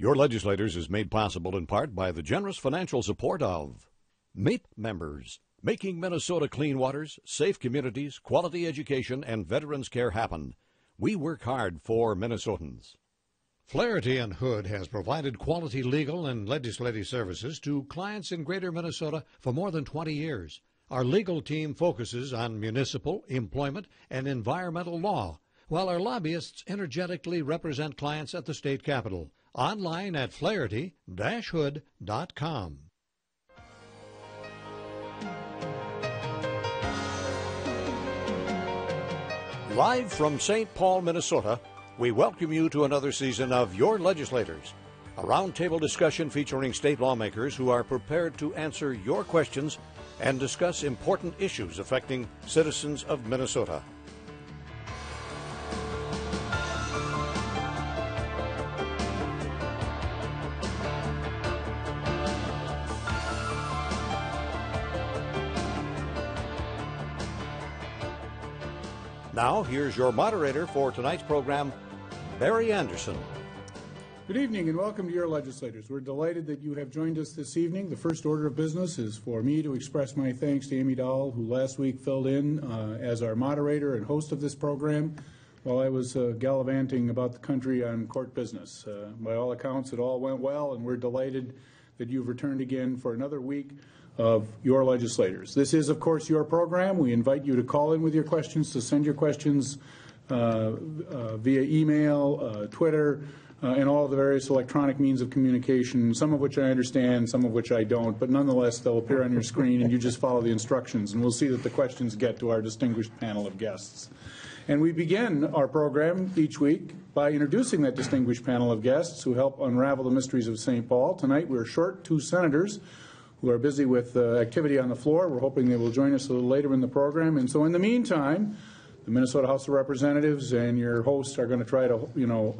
Your Legislators is made possible in part by the generous financial support of MAPE members, making Minnesota clean waters, safe communities, quality education, and veterans care happen. We work hard for Minnesotans. Flaherty and Hood has provided quality legal and legislative services to clients in greater Minnesota for more than 20 years. Our legal team focuses on municipal, employment, and environmental law, while our lobbyists energetically represent clients at the state capitol. Online at flaherty-hood.com. Live from St. Paul, Minnesota, we welcome you to another season of Your Legislators, a roundtable discussion featuring state lawmakers who are prepared to answer your questions and discuss important issues affecting citizens of Minnesota. Now, here's your moderator for tonight's program, Barry Anderson. Good evening and welcome to Your Legislators. We're delighted that you have joined us this evening. The first order of business is for me to express my thanks to Amy Dowell, who last week filled in as our moderator and host of this program while I was gallivanting about the country on court business. By all accounts, it all went well, and we're delighted that you've returned again for another week of Your Legislators. This is, of course, your program. We invite you to call in with your questions, to send your questions via email, Twitter, and all of the various electronic means of communication, some of which I understand, some of which I don't, but nonetheless they'll appear on your screen and you just follow the instructions, and we'll see that the questions get to our distinguished panel of guests. And we begin our program each week by introducing that distinguished panel of guests who help unravel the mysteries of St. Paul. Tonight we're short two senators who are busy with activity on the floor. We're hoping they will join us a little later in the program. And so in the meantime, the Minnesota House of Representatives and your hosts are going to try to,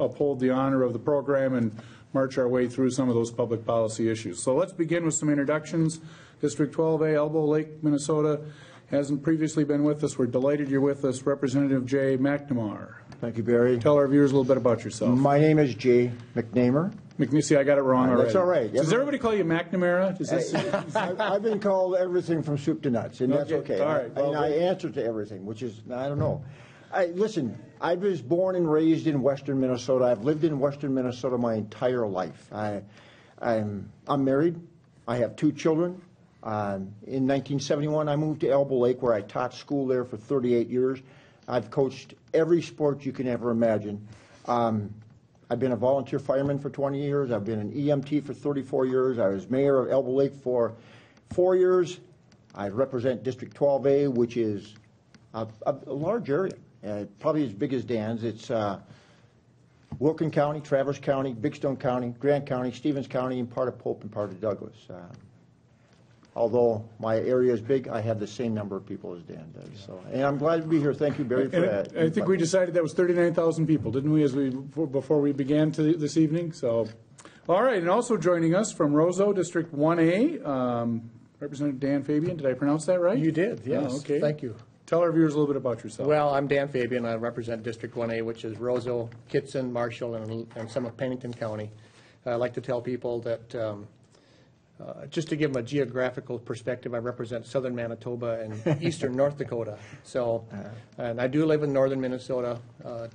uphold the honor of the program and march our way through some of those public policy issues. So let's begin with some introductions. District 12A, Elbow Lake, Minnesota, hasn't previously been with us. We're delighted you're with us. Representative Jay McNamara. Thank you, Barry. Tell our viewers a little bit about yourself. My name is Jay McNamara. See, I got it wrong already. That's all right. Does everybody call you McNamara? I've been called everything from soup to nuts, and that's okay. All right. Well, I answer to everything, which is, I don't know. Listen, I was born and raised in western Minnesota. I've lived in western Minnesota my entire life. I'm married. I have two children. In 1971, I moved to Elbow Lake, where I taught school there for 38 years. I've coached every sport you can ever imagine. I've been a volunteer fireman for 20 years. I've been an EMT for 34 years. I was mayor of Elbow Lake for 4 years. I represent District 12A, which is a large area, probably as big as Dan's. It's Wilkin County, Traverse County, Big Stone County, Grant County, Stevens County, and part of Pope and part of Douglas. Although my area is big, I have the same number of people as Dan does. So, and I'm glad to be here. Thank you, Barry, for that. I think we decided that was 39,000 people, didn't we, before we began this evening? So, all right, and also joining us from Roseau, District 1A, Representative Dan Fabian. Did I pronounce that right? You did, yes. Oh, okay. Thank you. Tell our viewers a little bit about yourself. Well, I'm Dan Fabian. I represent District 1A, which is Roseau, Kitson, Marshall, and some of Pennington County. I like to tell people that just to give them a geographical perspective, I represent southern Manitoba and eastern North Dakota. So, and I do live in northern Minnesota.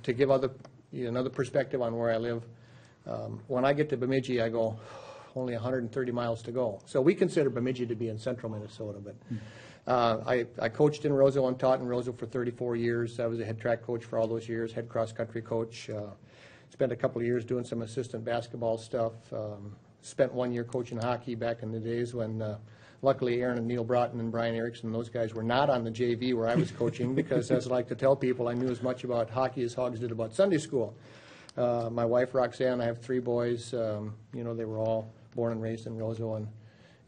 To give another perspective on where I live, when I get to Bemidji, I go only 130 miles to go. So we consider Bemidji to be in central Minnesota. But I coached in Roseau and taught in Roseau for 34 years. I was a head track coach for all those years, head cross-country coach. Spent a couple of years doing some assistant basketball stuff. Spent 1 year coaching hockey back in the days when, luckily, Aaron and Neil Broughton and Brian Erickson, those guys were not on the JV where I was coaching because, as I like to tell people, I knew as much about hockey as Hogs did about Sunday school. My wife, Roxanne, I have 3 boys. They were all born and raised in Roseau, and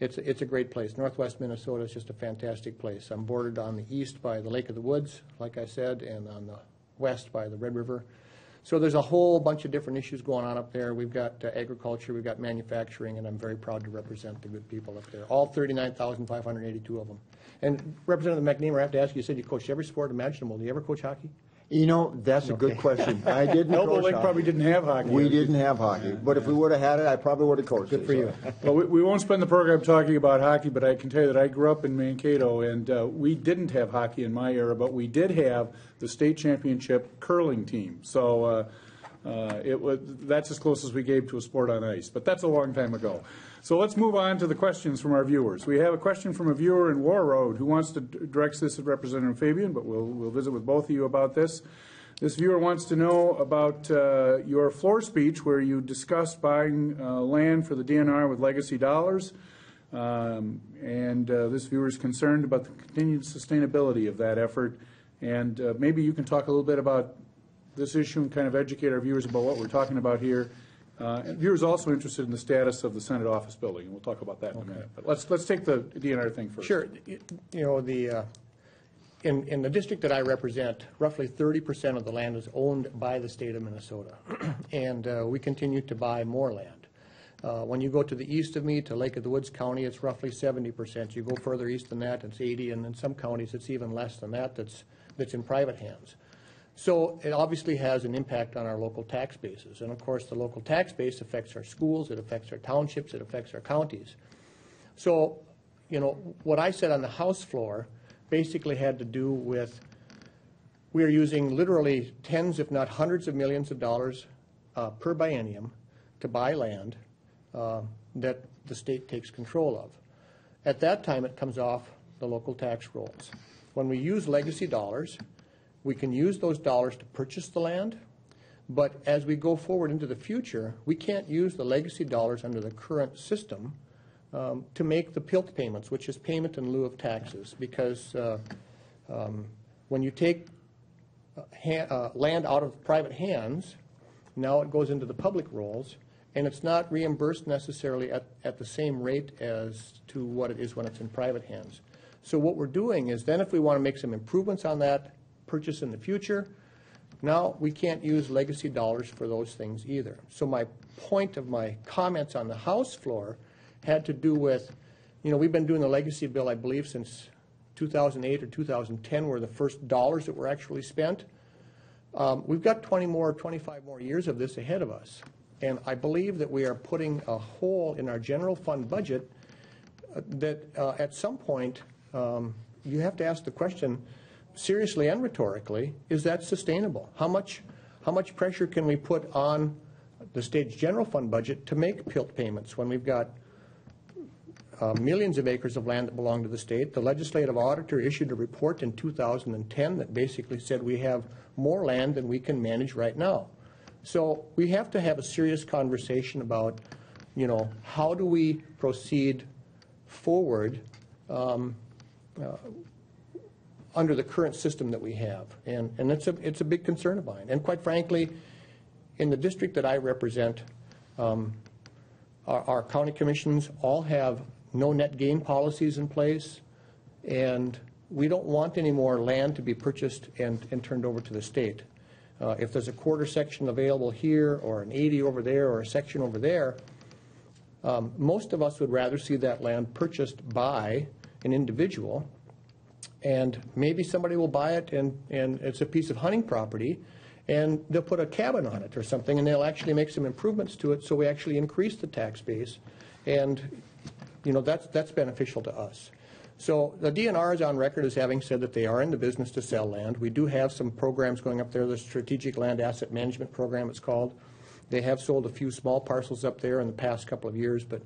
it's a great place. Northwest Minnesota is just a fantastic place. I'm bordered on the east by the Lake of the Woods, like I said, and on the west by the Red River. So there's a whole bunch of different issues going on up there. We've got agriculture, we've got manufacturing, and I'm very proud to represent the good people up there, all 39,582 of them. And Representative McNamara, I have to ask you, you said you coached every sport imaginable. Do you ever coach hockey? You know, that's a good question. I didn't Elbow coach Lake hockey. probably didn't have hockey. We didn't have hockey, but if we would have had it, I probably would have coached it. Good for you. Well, we won't spend the program talking about hockey, but I can tell you that I grew up in Mankato, and we didn't have hockey in my era, but we did have the state championship curling team. So that's as close as we gave to a sport on ice, but that's a long time ago. So let's move on to the questions from our viewers. We have a question from a viewer in War Road who wants to direct this at Representative Fabian, but we'll visit with both of you about this. This viewer wants to know about your floor speech where you discussed buying land for the DNR with legacy dollars. This viewer is concerned about the continued sustainability of that effort. And maybe you can talk a little bit about this issue and kind of educate our viewers about what we're talking about here. And viewers also interested in the status of the Senate office building, and we'll talk about that in a minute. But let's take the DNR thing first. Sure. You know, in the district that I represent, roughly 30% of the land is owned by the state of Minnesota, and we continue to buy more land. When you go to the east of me, to Lake of the Woods County, it's roughly 70%. You go further east than that, it's 80%, and in some counties it's even less than that that's in private hands. So it obviously has an impact on our local tax bases. And of course, the local tax base affects our schools, it affects our townships, it affects our counties. So, you know, what I said on the House floor basically had to do with we are using literally tens, if not hundreds of millions of dollars per biennium to buy land that the state takes control of. At that time, it comes off the local tax rolls. When we use legacy dollars, we can use those dollars to purchase the land, but as we go forward into the future, we can't use the legacy dollars under the current system to make the PILT payments, which is payment in lieu of taxes, because when you take land out of private hands, now it goes into the public rolls, and it's not reimbursed necessarily at the same rate as to what it is when it's in private hands. So what we're doing is then if we want to make some improvements on that purchase in the future, now we can't use legacy dollars for those things either. So my point of my comments on the House floor had to do with, you know, we've been doing the legacy bill, I believe, since 2008 or 2010 were the first dollars that were actually spent. We've got 25 more years of this ahead of us. And I believe that we are putting a hole in our general fund budget that at some point you have to ask the question, seriously and rhetorically, is that sustainable? How much pressure can we put on the state's general fund budget to make PILT payments when we've got millions of acres of land that belong to the state? The legislative auditor issued a report in 2010 that basically said we have more land than we can manage right now. So we have to have a serious conversation about, you know, how do we proceed forward under the current system that we have, and it's a big concern of mine. And quite frankly, in the district that I represent, our county commissions all have no net gain policies in place, and we don't want any more land to be purchased and turned over to the state. If there's a quarter section available here, or an 80 over there, or a section over there, most of us would rather see that land purchased by an individual, and maybe somebody will buy it and it's a piece of hunting property, and they'll put a cabin on it or something, and they'll actually make some improvements to it so we actually increase the tax base, and you know, that's beneficial to us. So the DNR is on record as having said that they are in the business to sell land. We do have some programs going up there, the Strategic Land Asset Management Program it's called. They have sold a few small parcels up there in the past couple of years, but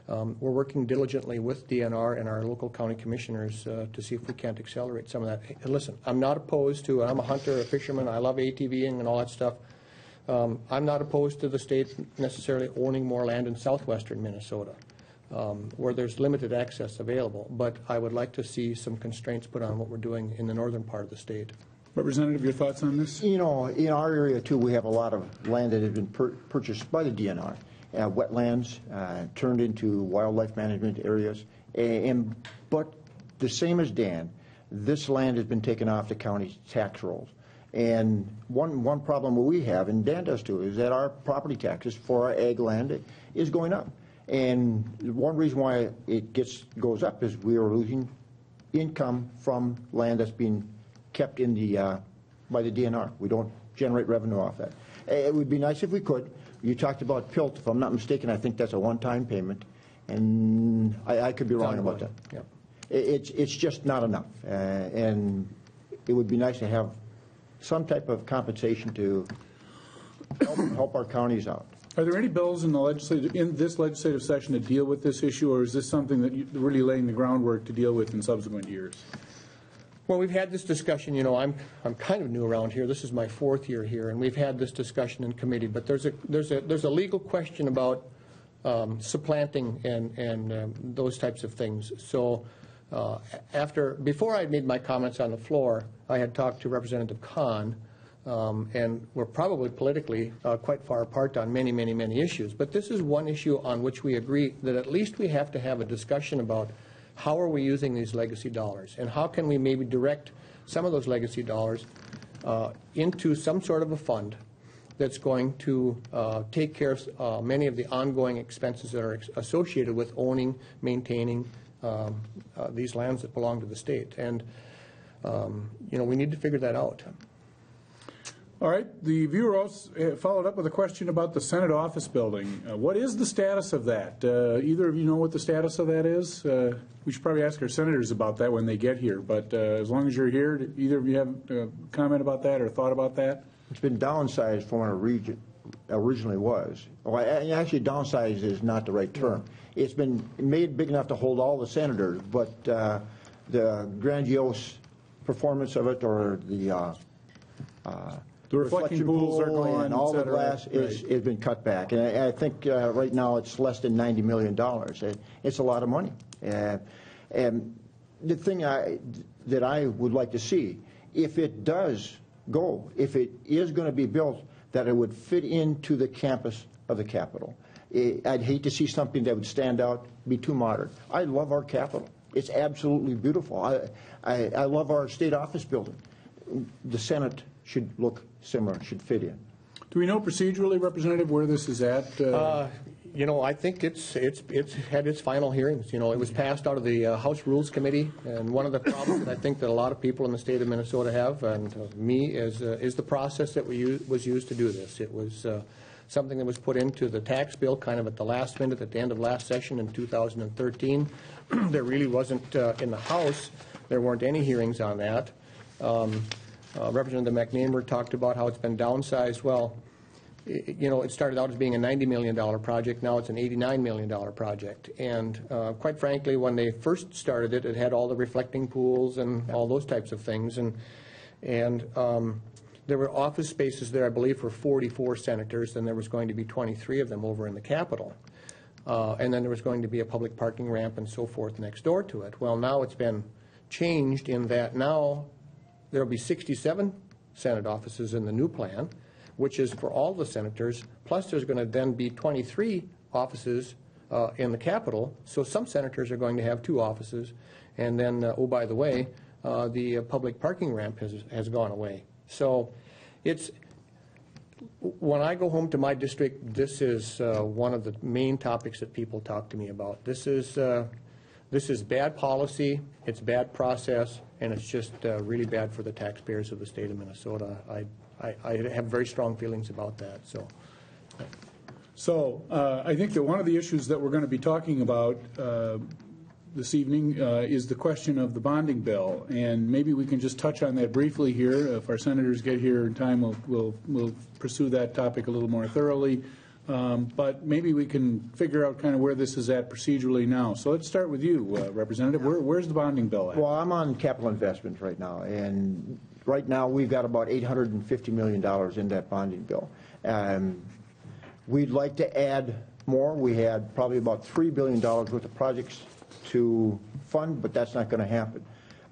we're working diligently with DNR and our local county commissioners to see if we can't accelerate some of that. Hey, listen, I'm not opposed to, I'm a hunter, a fisherman, I love ATVing and all that stuff. I'm not opposed to the state necessarily owning more land in southwestern Minnesota, where there's limited access available, but I would like to see some constraints put on what we're doing in the northern part of the state. Representative, your thoughts on this? You know, in our area too, we have a lot of land that has been purchased by the DNR. Wetlands turned into wildlife management areas, but the same as Dan, this land has been taken off the county's tax rolls. And one problem we have, and Dan does too, is that our property taxes for our ag land is going up. And one reason why it goes up is we are losing income from land that's being kept in the by the DNR. We don't generate revenue off that. It would be nice if we could. You talked about PILT. If I'm not mistaken, I think that's a one-time payment, and I could be wrong about that. Yep. It's just not enough, and it would be nice to have some type of compensation to help our counties out. Are there any bills in this legislative session that deal with this issue, or is this something that you're really laying the groundwork to deal with in subsequent years? Well, we've had this discussion. You know, I'm kind of new around here. This is my 4th year here, and we've had this discussion in committee. But there's a legal question about supplanting and those types of things. So before I made my comments on the floor, I had talked to Representative Kahn. And we're probably politically quite far apart on many, many, many issues. But this is one issue on which we agree that at least we have to have a discussion about how are we using these legacy dollars, and how can we maybe direct some of those legacy dollars into some sort of a fund that's going to take care of many of the ongoing expenses that are associated with owning, maintaining these lands that belong to the state. And, you know, we need to figure that out. All right. The viewer also followed up with a question about the Senate office building. What is the status of that? Either of you know what the status of that is? We should probably ask our senators about that when they get here. But as long as you're here, do either of you have a comment about that or thought about that? It's been downsized from what it originally was. Well, actually, downsized is not the right term. It's been made big enough to hold all the senators, but the grandiose performance of it, or the reflecting pools are gone, and all the cetera. glass has been cut back. And I think right now it's less than $90 million. It's a lot of money. And the thing that I would like to see, if it does go, if it is going to be built, that it would fit into the campus of the Capitol. I'd hate to see something that would stand out, be too modern. I love our Capitol. It's absolutely beautiful. I love our state office building. The Senate should look similar, should fit in. Do we know procedurally, Representative, where this is at? You know, I think it's had its final hearings. You know, it was passed out of the House Rules Committee, and one of the problems that I think that a lot of people in the state of Minnesota have, and me, is the process that was used to do this. It was something that was put into the tax bill kind of at the last minute, at the end of last session in 2013. There really wasn't, in the House, there weren't any hearings on that. Representative McNamara talked about how it's been downsized. Well, you know, it started out as being a $90 million project. Now it's an $89 million project. And quite frankly, when they first started it, it had all the reflecting pools and all those types of things. And there were office spaces there, I believe, for 44 senators, and there was going to be 23 of them over in the Capitol. And then there was going to be a public parking ramp and so forth next door to it. Well, now it's been changed in that now there will be 67 Senate offices in the new plan, which is for all the senators, plus there's going to then be 23 offices in the Capitol. So some senators are going to have 2 offices. And then, oh, by the way, the public parking ramp has gone away. So it's, when I go home to my district, this is one of the main topics that people talk to me about. This is bad policy, it's bad process, and it's just really bad for the taxpayers of the state of Minnesota. I have very strong feelings about that. So I think that one of the issues that we're going to be talking about this evening is the question of the bonding bill, and maybe we can just touch on that briefly here. If our senators get here in time, we'll pursue that topic a little more thoroughly. But maybe we can figure out kind of where this is at procedurally now. So let's start with you, Representative. Where's the bonding bill at? Well, I'm on capital investments right now, and right now we've got about $850 million in that bonding bill. We'd like to add more. We had probably about $3 billion worth of projects to fund, but that's not going to happen.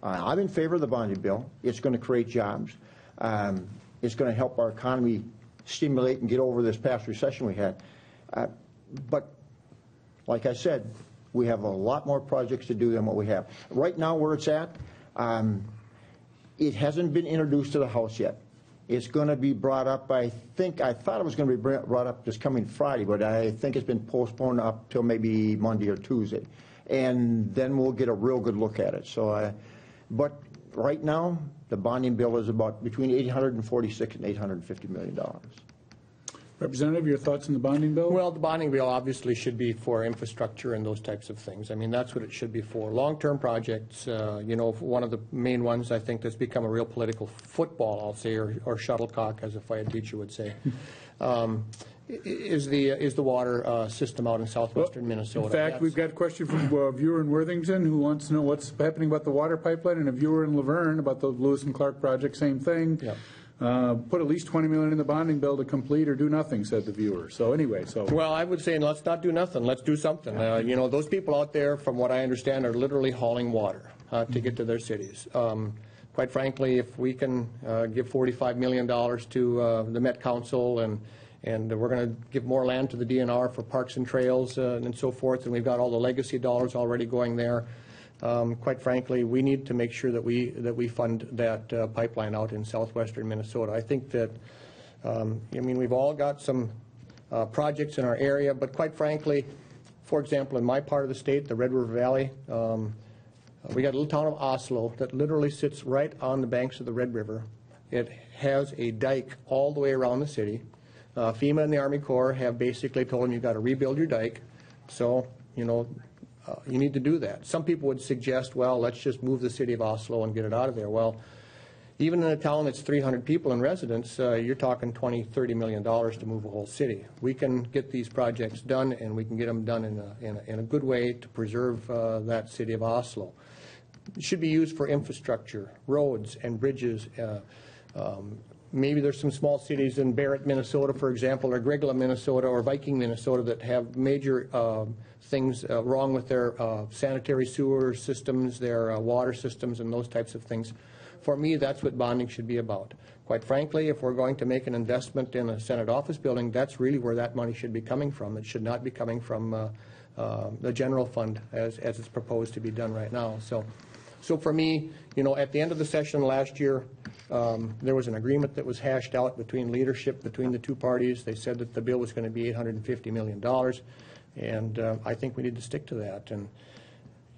I'm in favor of the bonding bill. It's going to create jobs. It's going to help our economy stimulate and get over this past recession we had. But like I said, we have a lot more projects to do than what we have. Right now where it's at, it hasn't been introduced to the House yet. It's going to be brought up, I thought it was going to be brought up this coming Friday, but I think it's been postponed up till maybe Monday or Tuesday. And then we'll get a real good look at it. So, but right now, The bonding bill is about between $846 and $850 million. Representative, your thoughts on the bonding bill? Well, the bonding bill obviously should be for infrastructure and those types of things. I mean, that's what it should be for. Long-term projects, you know, one of the main ones I think that's become a real political football, I'll say, or shuttlecock, as a Fayette teacher would say, is the water system out in southwestern Minnesota. In fact, we've got a question from a viewer in Worthington who wants to know what's happening about the water pipeline, and a viewer in Laverne about the Lewis and Clark project, same thing. Yeah. Put at least $20 million in the bonding bill to complete or do nothing, said the viewer. So anyway, Well, I would say let's not do nothing. Let's do something. You know, those people out there, from what I understand, are literally hauling water to get to their cities. Quite frankly, if we can give $45 million to the Met Council and we're going to give more land to the DNR for parks and trails and so forth, and we've got all the legacy dollars already going there. Quite frankly, we need to make sure that we fund that pipeline out in southwestern Minnesota. I think that, I mean, we've all got some projects in our area, but quite frankly, for example, in my part of the state, the Red River Valley, we got a little town of Oslo that literally sits right on the banks of the Red River. It has a dike all the way around the city. FEMA and the Army Corps have basically told them you've got to rebuild your dike. So, you know, you need to do that. Some people would suggest, well, let's just move the city of Oslo and get it out of there. Well, even in a town that's 300 people in residence, you're talking $20, $30 million to move a whole city. We can get these projects done, and we can get them done in a good way to preserve that city of Oslo. It should be used for infrastructure, roads and bridges. Maybe there's some small cities in Barrett, Minnesota, for example, or Grigla, Minnesota, or Viking, Minnesota, that have major things wrong with their sanitary sewer systems, their water systems, and those types of things. For me, that's what bonding should be about. Quite frankly, if we're going to make an investment in a Senate office building, that's really where that money should be coming from. It should not be coming from the general fund as it's proposed to be done right now. So for me, you know, at the end of the session last year, there was an agreement that was hashed out between leadership, between the two parties. They said that the bill was going to be $850 million, and I think we need to stick to that. And,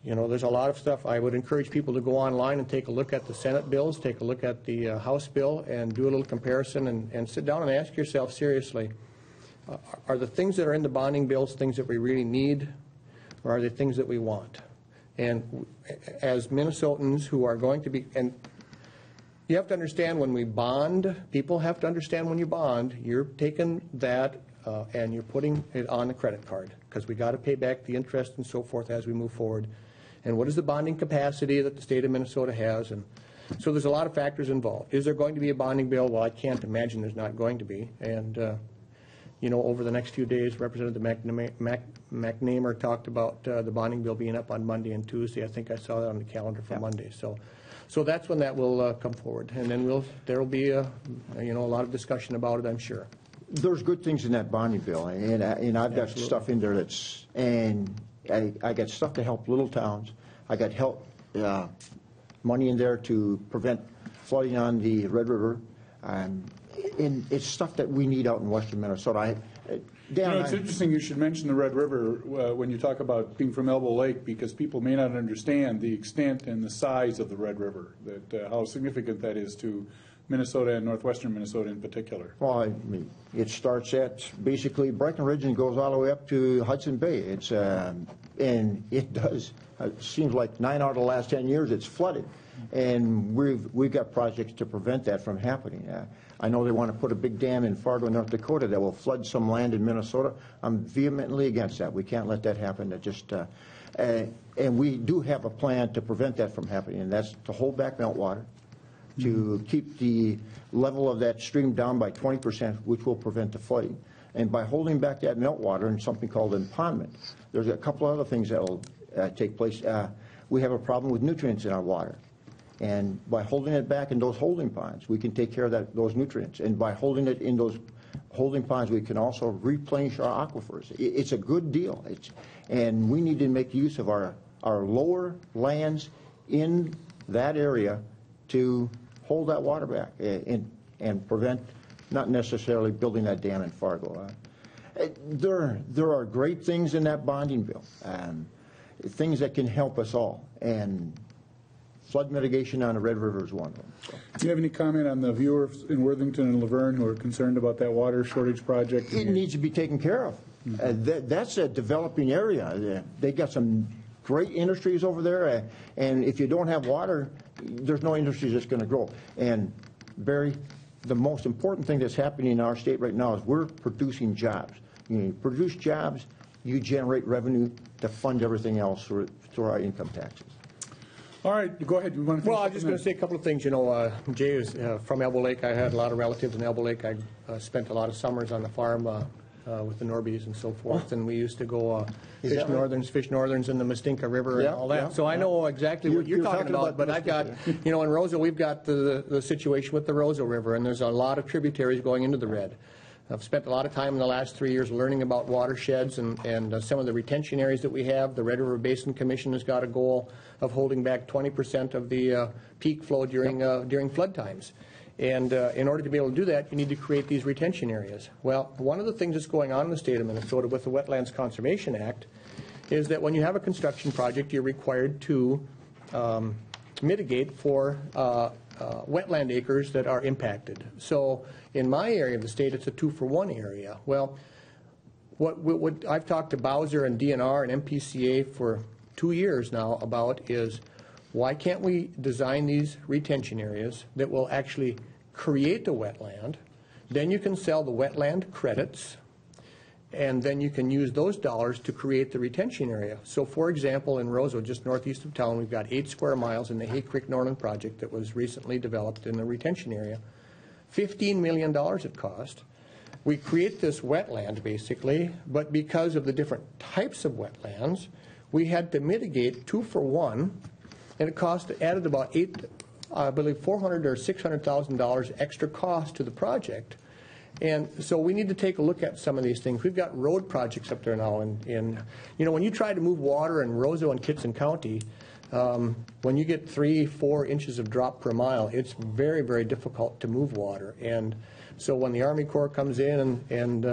you know, there's a lot of stuff. I would encourage people to go online and take a look at the Senate bills, take a look at the House bill, and do a little comparison and sit down and ask yourself seriously, are the things that are in the bonding bills things that we really need, or are they things that we want? And as Minnesotans who are going to be, and you have to understand when we bond, people have to understand when you bond, you're taking that and you're putting it on a credit card, because we got to pay back the interest and so forth as we move forward. And what is the bonding capacity that the state of Minnesota has? And so there's a lot of factors involved. Is there going to be a bonding bill? Well, I can't imagine there's not going to be. And you know, over the next few days, Representative McNamara talked about the bonding bill being up on Monday and Tuesday. I think I saw that on the calendar for Monday. So that's when that will come forward, and then there will be you know, a lot of discussion about it, I'm sure. There's good things in that bonding bill, and I've got stuff in there that's, and I got stuff to help little towns. I got money in there to prevent flooding on the Red River. And it's stuff that we need out in western Minnesota. You know, it's interesting you should mention the Red River when you talk about being from Elbow Lake, because people may not understand the extent and the size of the Red River, that how significant that is to Minnesota and northwestern Minnesota in particular. Well, I mean, it starts at basically Breckenridge and goes all the way up to Hudson Bay. It's and it does. It seems like 9 out of the last 10 years it's flooded, and we've got projects to prevent that from happening. I know they want to put a big dam in Fargo, North Dakota that will flood some land in Minnesota. I'm vehemently against that. We can't let that happen. That just and we do have a plan to prevent that from happening, and that's to hold back meltwater, to keep the level of that stream down by 20%, which will prevent the flooding. And by holding back that meltwater in something called impoundment, there's a couple other things that will take place. We have a problem with nutrients in our water. And by holding it back in those holding ponds, we can take care of those nutrients. And by holding it in those holding ponds, we can also replenish our aquifers. It's a good deal. And we need to make use of our lower lands in that area to hold that water back and prevent not necessarily building that dam in Fargo. There are great things in that bonding bill, things that can help us all. And flood mitigation on the Red River is one of them. So. Do you have any comment on the viewers in Worthington and Laverne who are concerned about that water shortage project? It needs to be taken care of. That's a developing area. They got some great industries over there, and if you don't have water, there's no industry that's going to grow. And Barry, the most important thing that's happening in our state right now is we're producing jobs. You produce jobs, you generate revenue to fund everything else through our income taxes. All right, go ahead. You want to Well, I was just going to say a couple of things. You know, Jay is from Elbow Lake. I had a lot of relatives in Elbow Lake. I spent a lot of summers on the farm with the Norbys and so forth, and we used to go fish northerns in the Mustinka River and all that. Yeah, so I know exactly what you're talking about. But I've got, you know, in Roseau, we've got the situation with the Roseau River, and there's a lot of tributaries going into the Red. I've spent a lot of time in the last 3 years learning about watersheds and some of the retention areas that we have. The Red River Basin Commission has got a goal of holding back 20% of the peak flow during flood times. And in order to be able to do that, you need to create these retention areas. Well, one of the things that's going on in the state of Minnesota with the Wetlands Conservation Act is that when you have a construction project, you're required to mitigate for wetland acres that are impacted. So in my area of the state, it's a 2-for-1 area. Well, what I've talked to Bowser and DNR and MPCA for 2 years now about is why can't we design these retention areas that will actually create the wetland? Then you can sell the wetland credits, and then you can use those dollars to create the retention area. So, for example, in Roseau, just northeast of town, we've got 8 square miles in the Hay Creek Norland project that was recently developed in the retention area. $15 million it cost. We create this wetland, basically, but because of the different types of wetlands, we had to mitigate 2-for-1, and it added about $400,000 or $600,000 extra cost to the project. And so we need to take a look at some of these things. We've got road projects up there now, and you know, when you try to move water in Roseau and Kitson County, when you get 3-4 inches of drop per mile, it's very, very difficult to move water. And so when the Army Corps comes in and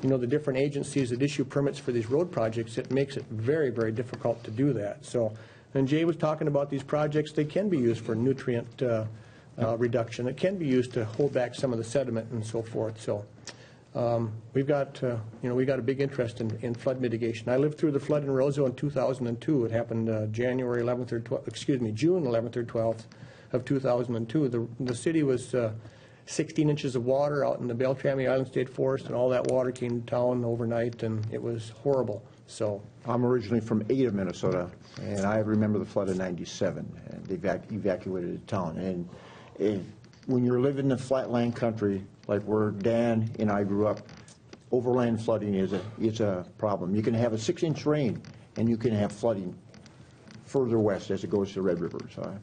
you know, the different agencies that issue permits for these road projects, it makes it very, very difficult to do that. So, and Jay was talking about these projects. They can be used for nutrient reduction. It can be used to hold back some of the sediment and so forth. So we've got, you know, we got a big interest in flood mitigation. I lived through the flood in Roseau in 2002. It happened June 11th or 12th of 2002. The city was 16 inches of water out in the Beltrami Island State Forest, and all that water came to town overnight, and it was horrible. So I'm originally from Ada, Minnesota, and I remember the flood of '97. And they evacuated the town. And when you're living in the flatland country, like where Dan and I grew up, overland flooding is a problem. You can have a 6-inch rain, and you can have flooding further west as it goes to the Red River. So.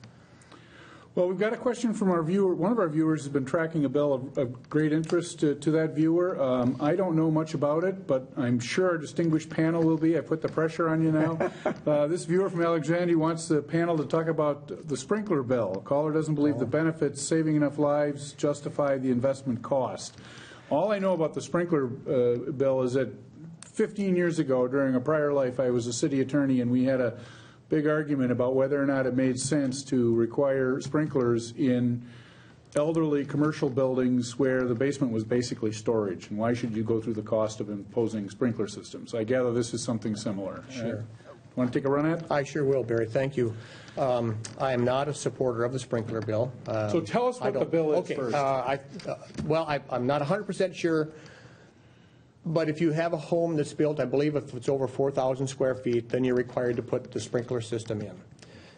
Well, we've got a question from our viewer. One of our viewers has been tracking a bill of great interest to that viewer. I don't know much about it, but I'm sure our distinguished panel will be. I put the pressure on you now. This viewer from Alexandria wants the panel to talk about the sprinkler bill. The caller doesn't believe the benefits, saving enough lives, justify the investment cost. All I know about the sprinkler bill is that 15 years ago, during a prior life, I was a city attorney, and we had a big argument about whether or not it made sense to require sprinklers in elderly commercial buildings where the basement was basically storage, and why should you go through the cost of imposing sprinkler systems? I gather this is something similar. Sure. Want to take a run at it? I sure will, Barry. Thank you. I am not a supporter of the sprinkler bill. So tell us what the bill is first. Well, I'm not 100% sure. But if you have a home that's built, I believe if it's over 4,000 square feet, then you're required to put the sprinkler system in.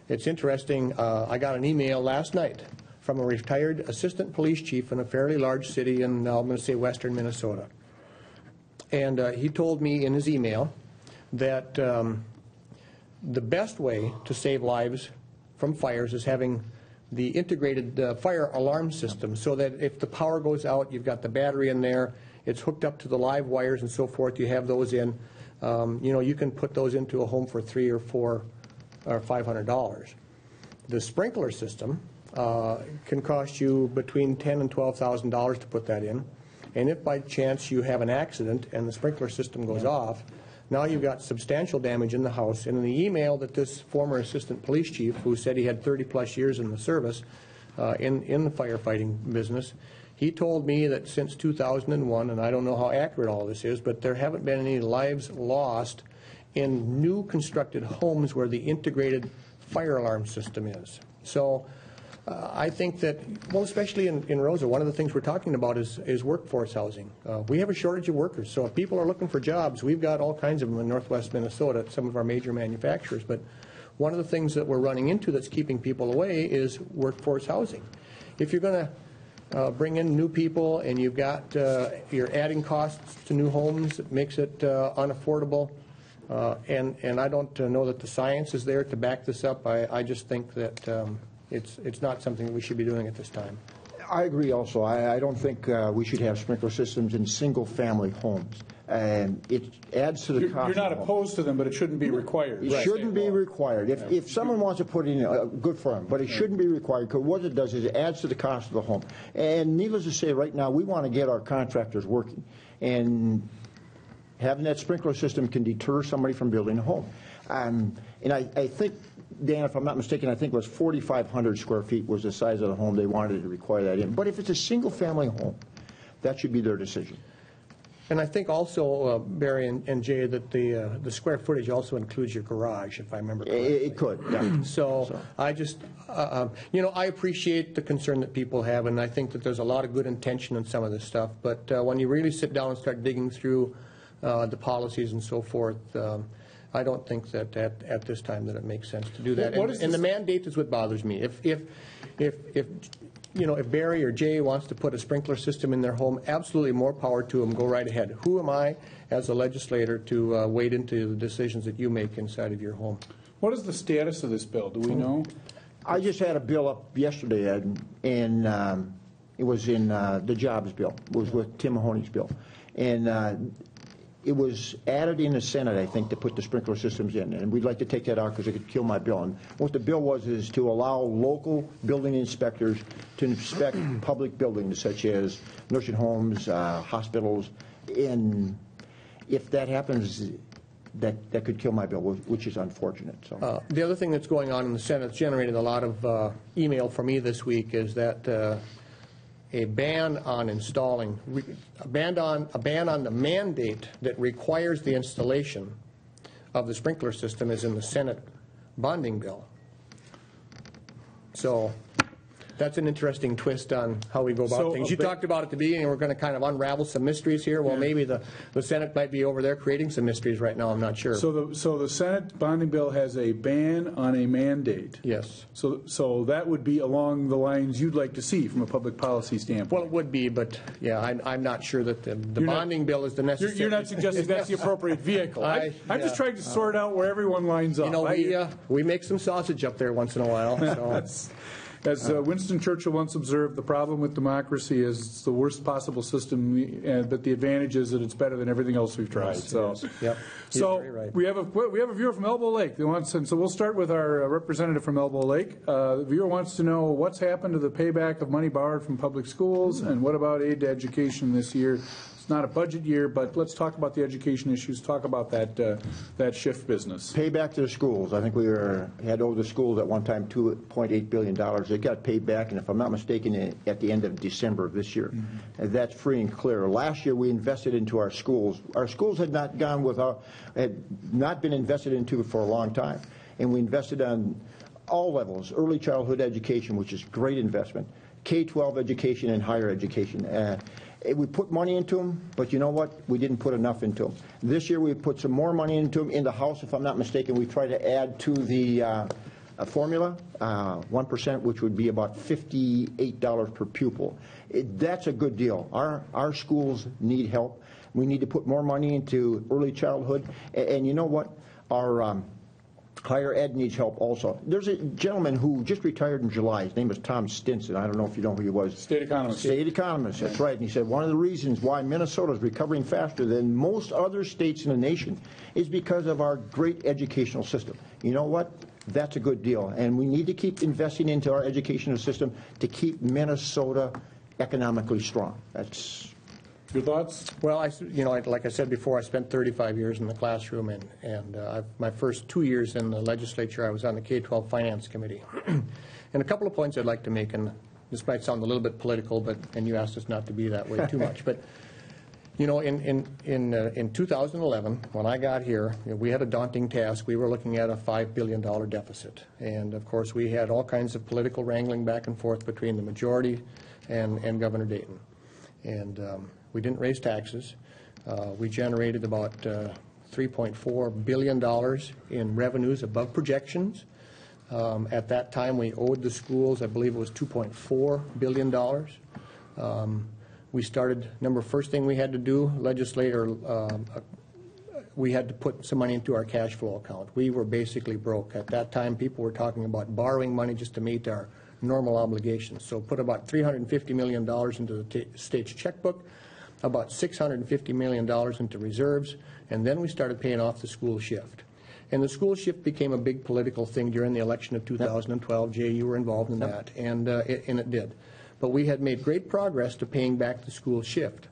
It's interesting. I got an email last night from a retired assistant police chief in a fairly large city in, I'm going to say, western Minnesota. And he told me in his email that the best way to save lives from fires is having the integrated fire alarm system, so that if the power goes out, you've got the battery in there. It's hooked up to the live wires and so forth. You have those in. You know, you can put those into a home for $300 or $400 or $500. The sprinkler system can cost you between $10,000 and $12,000 to put that in. And if by chance you have an accident and the sprinkler system goes off, Now you've got substantial damage in the house. And in the email that this former assistant police chief, who said he had 30-plus years in the service, in the firefighting business, he told me that since 2001, and I don't know how accurate all this is, but there haven't been any lives lost in new constructed homes where the integrated fire alarm system is. So I think that, well, especially in Rosa, one of the things we're talking about is workforce housing. We have a shortage of workers, so if people are looking for jobs, we've got all kinds of them in northwest Minnesota at some of our major manufacturers. But one of the things that we're running into that's keeping people away is workforce housing. If you're going to bring in new people and you've got, you're adding costs to new homes, it makes it unaffordable. And I don't know that the science is there to back this up. I just think that it's not something that we should be doing at this time. I agree also. I don't think we should have sprinkler systems in single-family homes. And it adds to the cost. You're not opposed to them, but it shouldn't be required. It shouldn't be required. If someone wants to put it in, good for them, but it shouldn't be required, because what it does is it adds to the cost of the home. And needless to say, right now, we want to get our contractors working. And having that sprinkler system can deter somebody from building a home. And I think, Dan, if I'm not mistaken, I think it was 4,500 square feet was the size of the home they wanted to require that in. But if it's a single-family home, that should be their decision. And I think also, Barry and Jay, that the square footage also includes your garage, if I remember correctly. It could, yeah. So I just, you know, I appreciate the concern that people have, and I think that there's a lot of good intention in some of this stuff. But when you really sit down and start digging through the policies and so forth, I don't think that at this time that it makes sense to do that. And the mandate is what bothers me. If you know, if Barry or Jay wants to put a sprinkler system in their home, absolutely more power to them. Go right ahead. Who am I as a legislator to wade into the decisions that you make inside of your home? What is the status of this bill? Do we know? I just had a bill up yesterday, Ed, and it was in the jobs bill. It was with Tim Mahoney's bill. And it was added in the Senate, I think, to put the sprinkler systems in. And we'd like to take that out because it could kill my bill. And what the bill was is to allow local building inspectors to inspect public buildings such as nursing homes, hospitals. And if that happens, that could kill my bill, which is unfortunate. So the other thing that's going on in the Senate, that's generated a lot of email for me this week, is that a ban on installing, a ban on the mandate that requires the installation of the sprinkler system is in the Senate bonding bill. So that's an interesting twist on how we go about things. You talked about at the beginning, we're going to kind of unravel some mysteries here. Well, maybe the Senate might be over there creating some mysteries right now. I'm not sure. So the Senate bonding bill has a ban on a mandate. Yes. So that would be along the lines you'd like to see from a public policy standpoint. Well, it would be, but yeah, I'm not sure that the bonding bill is the necessary. You're not suggesting that's the appropriate vehicle. I'm just trying to sort out where everyone lines up. You know, we make some sausage up there once in a while. So. As Winston Churchill once observed, the problem with democracy is it's the worst possible system, but the advantage is that it's better than everything else we've tried. Right. We have a viewer from Elbow Lake. So we'll start with our representative from Elbow Lake. The viewer wants to know what's happened to the payback of money borrowed from public schools, and what about aid to education this year? It's not a budget year, but let's talk about the education issues. Talk about that shift business. Payback to the schools. I think we had owed the schools at one time $2.8 billion. They got paid back, and if I'm not mistaken, at the end of December of this year. And that's free and clear. Last year, we invested into our schools. Our schools had not been invested into for a long time, and we invested on all levels: early childhood education, which is great investment, K-12 education, and higher education. We put money into them, but you know what? We didn't put enough into them. This year we put some more money into them. In the House, if I'm not mistaken, we tried to add to the formula 1%, which would be about $58 per pupil. That's a good deal. Our schools need help. We need to put more money into early childhood. And you know what? Our higher ed needs help also. There's a gentleman who just retired in July. His name was Tom Stinson. I don't know if you know who he was. State economist. State economist, that's right. And he said one of the reasons why Minnesota is recovering faster than most other states in the nation is because of our great educational system. You know what? That's a good deal. And we need to keep investing into our educational system to keep Minnesota economically strong. Your thoughts? Well, like I said before, I spent 35 years in the classroom, and my first 2 years in the legislature, I was on the K-12 Finance Committee. And a couple of points I'd like to make, and this might sound a little bit political, and you asked us not to be that way too much. But, in 2011, when I got here, we had a daunting task. We were looking at a $5 billion deficit. And, of course, we had all kinds of political wrangling back and forth between the majority and Governor Dayton. And we didn't raise taxes. We generated about $3.4 billion in revenues above projections. At that time, we owed the schools, I believe it was $2.4 billion. We started, first thing we had to do, we had to put some money into our cash flow account. We were basically broke. At that time, people were talking about borrowing money just to meet our normal obligations. So put about $350 million into the state's checkbook, about $650 million into reserves, and then we started paying off the school shift. And the school shift became a big political thing during the election of 2012. Jay, you were involved in that, and it did. But we had made great progress to paying back the school shift.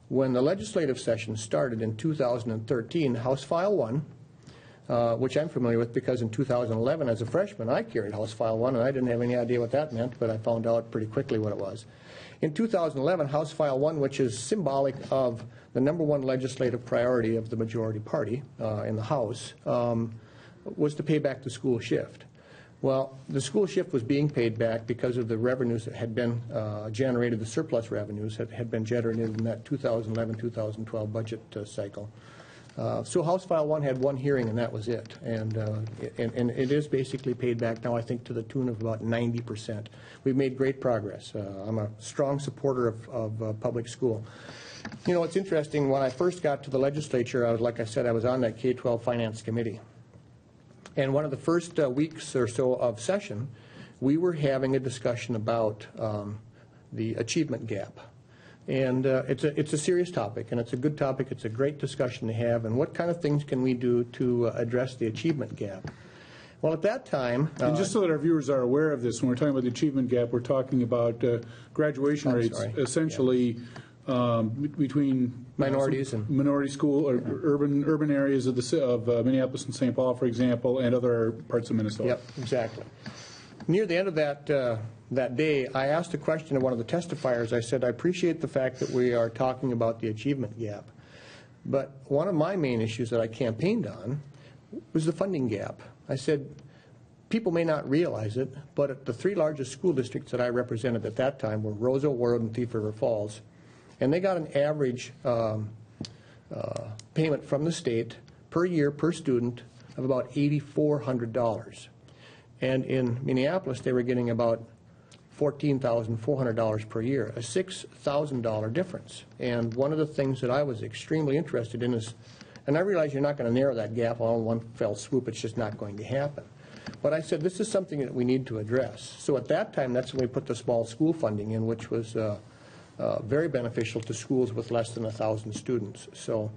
When the legislative session started in 2013, House File 1, which I'm familiar with because in 2011 as a freshman I carried House File 1 and I didn't have any idea what that meant, but I found out pretty quickly what it was. In 2011, House File 1, which is symbolic of the #1 legislative priority of the majority party in the House, was to pay back the school shift. Well, the school shift was being paid back because of the revenues that had been generated, the surplus revenues that had been generated in that 2011-2012 budget cycle. So House File 1 had one hearing, and that was it. And it is basically paid back now, I think, to the tune of about 90%. We've made great progress. I'm a strong supporter of public school. You know, it's interesting. When I first got to the legislature, like I said, I was on that K-12 Finance Committee. And one of the first weeks or so of session, we were having a discussion about the achievement gap. And it's a serious topic, and it's a good topic. It's a great discussion to have. And what kind of things can we do to address the achievement gap? Well, at that time... and just so that our viewers are aware of this, when we're talking about the achievement gap, we're talking about graduation rates, essentially... between minorities and minority school or urban areas of Minneapolis and St. Paul, for example, and other parts of Minnesota. Yep, exactly. Near the end of that day, I asked a question of one of the testifiers. I said, I appreciate the fact that we are talking about the achievement gap, but one of my main issues that I campaigned on was the funding gap. I said, people may not realize it, but at the 3 largest school districts that I represented at that time were Roseville, Warroad, and Thief River Falls. And they got an average payment from the state per year, per student, of about $8,400. And in Minneapolis, they were getting about $14,400 per year, a $6,000 difference. And one of the things that I was extremely interested in is, and I realize you're not going to narrow that gap all in one fell swoop, it's just not going to happen. But I said, this is something that we need to address. So at that time, that's when we put the small school funding in, which was very beneficial to schools with less than 1,000 students. So,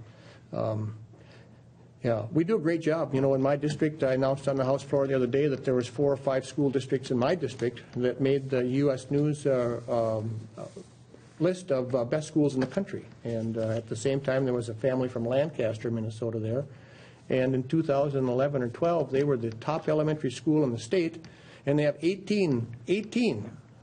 yeah, we do a great job. You know, in my district, I announced on the House floor the other day that there was 4 or 5 school districts in my district that made the U.S. News list of best schools in the country. And at the same time, there was a family from Lancaster, Minnesota there. And in 2011 or 12, they were the top elementary school in the state, and they have 18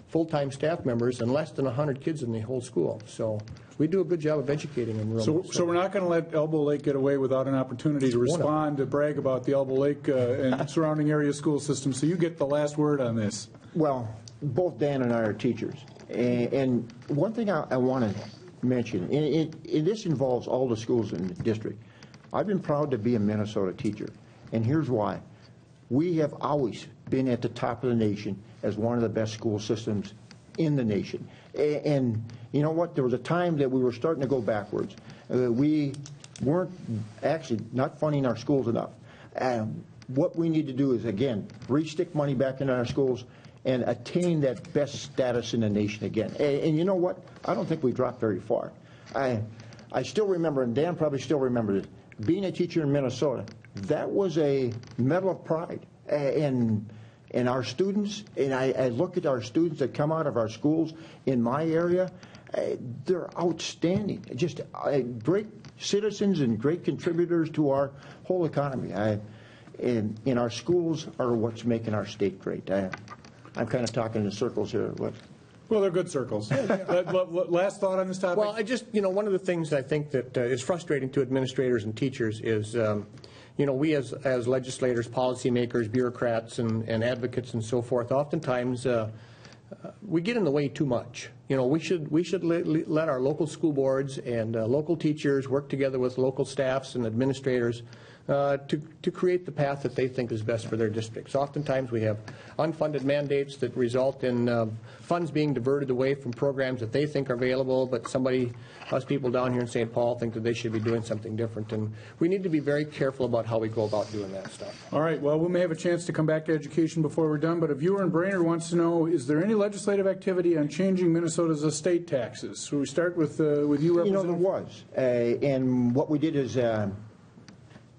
full-time staff members and less than 100 kids in the whole school. So we do a good job of educating in rural. So we're not going to let Elbow Lake get away without an opportunity to respond, to brag about the Elbow Lake and surrounding area school system. So you get the last word on this. Well, both Dan and I are teachers. And one thing I want to mention, and this involves all the schools in the district. I've been proud to be a Minnesota teacher, and here's why. We have always been at the top of the nation as one of the best school systems in the nation. And you know what? There was a time that we were starting to go backwards. We weren't actually not funding our schools enough. What we need to do is, again, re-stick money back into our schools and attain that best status in the nation again. And you know what? I don't think we dropped very far. I still remember, and Dan probably still remembers it, being a teacher in Minnesota, that was a medal of pride. And And our students, and I look at our students that come out of our schools in my area, they're outstanding. Just great citizens and great contributors to our whole economy. And our schools are what's making our state great. I'm kind of talking in circles here. Well, they're good circles. Last thought on this topic? Well, one of the things I think that is frustrating to administrators and teachers is, we as legislators, policymakers, bureaucrats, and advocates and so forth, oftentimes we get in the way too much. We should let our local school boards and local teachers work together with local staffs and administrators to create the path that they think is best for their districts. Oftentimes we have unfunded mandates that result in funds being diverted away from programs that they think are available, but us people down here in St. Paul think that they should be doing something different. And we need to be very careful about how we go about doing that stuff. All right. Well, we may have a chance to come back to education before we're done, but a viewer in Brainerd wants to know, is there any legislative activity on changing Minnesota's estate taxes? So we start with you, Representative. There was. And what we did is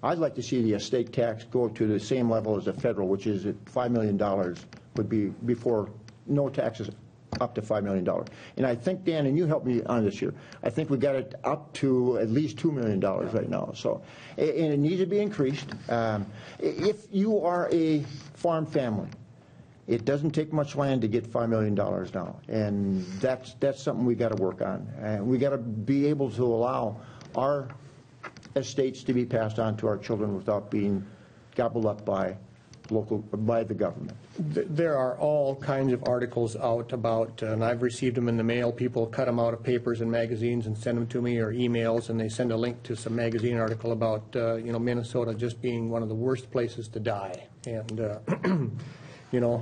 I'd like to see the estate tax go to the same level as the federal, which is at $5 million would be before no taxes up to $5 million. And I think, Dan, and you helped me on this here, I think we got it up to at least $2 million right now. So, and it needs to be increased. If you are a farm family, it doesn't take much land to get $5 million now. And that's something we got to work on. We got to be able to allow our estates to be passed on to our children without being gobbled up by the government. There are all kinds of articles out about, and I've received them in the mail. People cut them out of papers and magazines and send them to me, or emails, and they send a link to some magazine article about Minnesota just being one of the worst places to die. And